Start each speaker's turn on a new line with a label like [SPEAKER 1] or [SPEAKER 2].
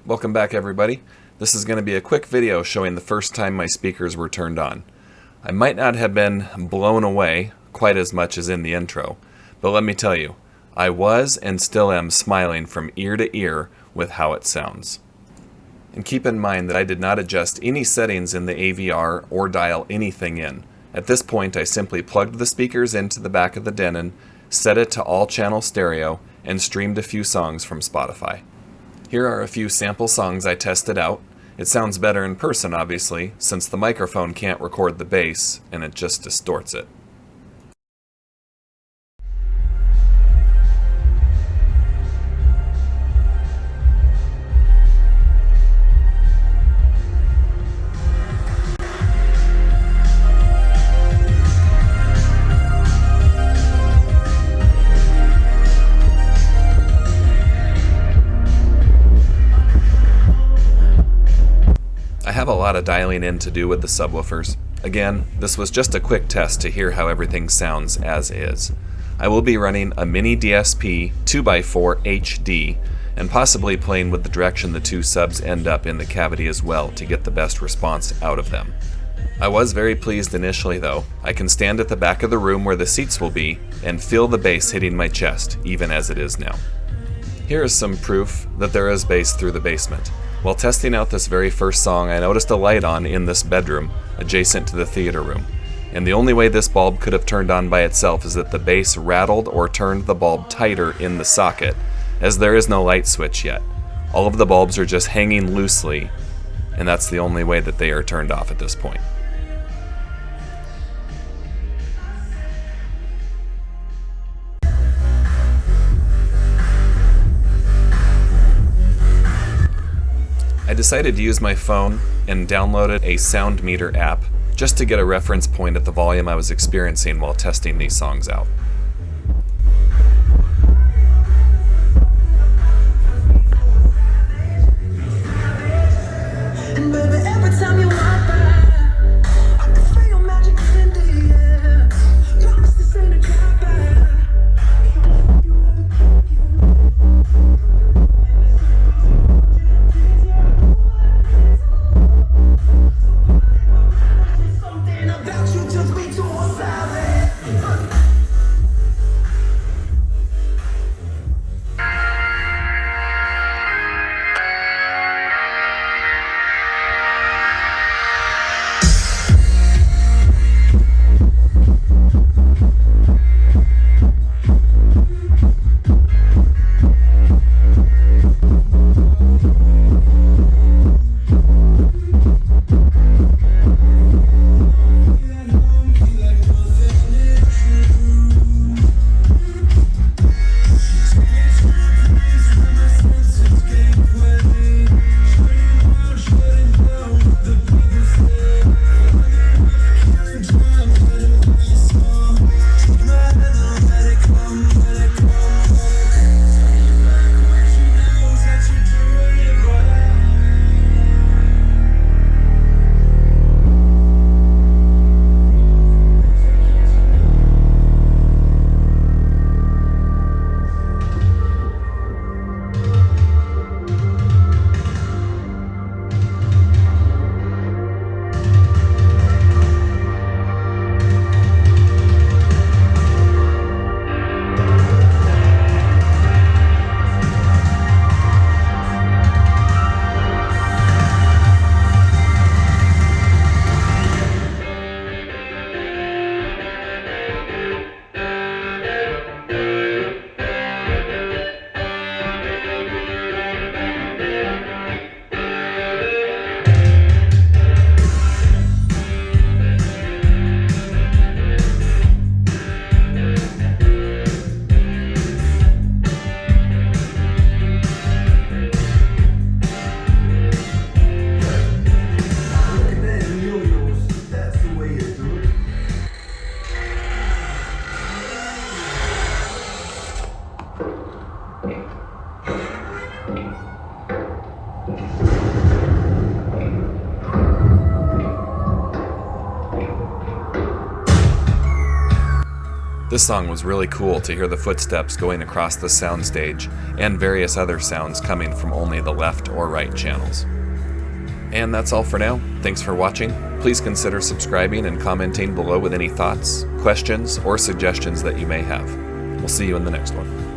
[SPEAKER 1] Welcome back, everybody. This is going to be a quick video showing the first time my speakers were turned on. I might not have been blown away quite as much as in the intro, but let me tell you, I was and still am smiling from ear to ear with how it sounds. And keep in mind that I did not adjust any settings in the AVR or dial anything in. At this point, I simply plugged the speakers into the back of the Denon, set it to all channel stereo, and streamed a few songs from Spotify. Here are a few sample songs I tested out. It sounds better in person, obviously, since the microphone can't record the bass and it just distorts it. I have a lot of dialing in to do with the subwoofers. Again, this was just a quick test to hear how everything sounds as is. I will be running a MiniDSP 2x4 HD and possibly playing with the direction the two subs end up in the cavity as well to get the best response out of them. I was very pleased initially though. I can stand at the back of the room where the seats will be and feel the bass hitting my chest, even as it is now. Here is some proof that there is bass through the basement. While testing out this very first song, I noticed a light on in this bedroom, adjacent to the theater room. And the only way this bulb could have turned on by itself is that the bass rattled or turned the bulb tighter in the socket, as there is no light switch yet. All of the bulbs are just hanging loosely, and that's the only way that they are turned off at this point. I decided to use my phone and downloaded a sound meter app just to get a reference point at the volume I was experiencing while testing these songs out. This song was really cool to hear the footsteps going across the soundstage and various other sounds coming from only the left or right channels. And that's all for now. Thanks for watching. Please consider subscribing and commenting below with any thoughts, questions, or suggestions that you may have. We'll see you in the next one.